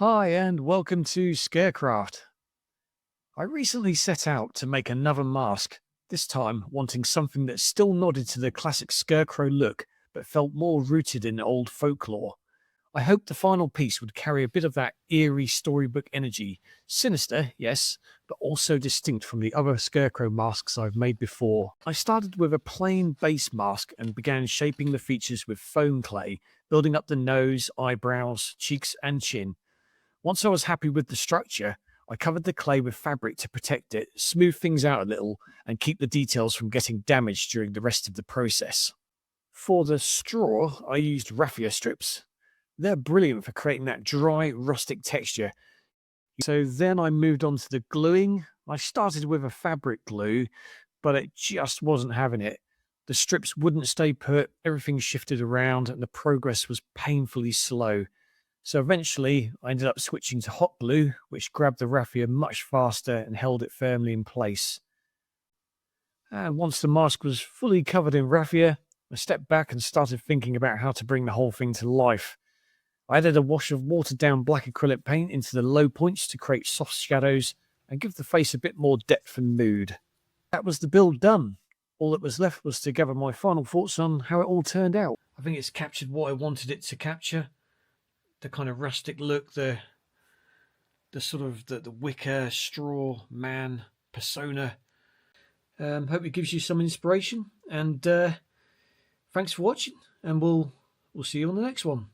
Hi and welcome to Scarecrow. I recently set out to make another mask, this time wanting something that still nodded to the classic Scarecrow look but felt more rooted in old folklore. I hoped the final piece would carry a bit of that eerie storybook energy, sinister, yes, but also distinct from the other Scarecrow masks I've made before. I started with a plain base mask and began shaping the features with foam clay, building up the nose, eyebrows, cheeks, and chin. Once I was happy with the structure, I covered the clay with fabric to protect it, smooth things out a little, and keep the details from getting damaged during the rest of the process. For the straw, I used raffia strips. They're brilliant for creating that dry, rustic texture. So then I moved on to the gluing. I started with a fabric glue, but it just wasn't having it. The strips wouldn't stay put, everything shifted around, and the progress was painfully slow. So eventually, I ended up switching to hot glue, which grabbed the raffia much faster and held it firmly in place. And once the mask was fully covered in raffia, I stepped back and started thinking about how to bring the whole thing to life. I added a wash of watered down black acrylic paint into the low points to create soft shadows and give the face a bit more depth and mood. That was the build done. All that was left was to gather my final thoughts on how it all turned out. I think it's captured what I wanted it to capture. The kind of rustic look, the sort of the wicker straw man persona. Hope it gives you some inspiration, and thanks for watching, and we'll see you on the next one.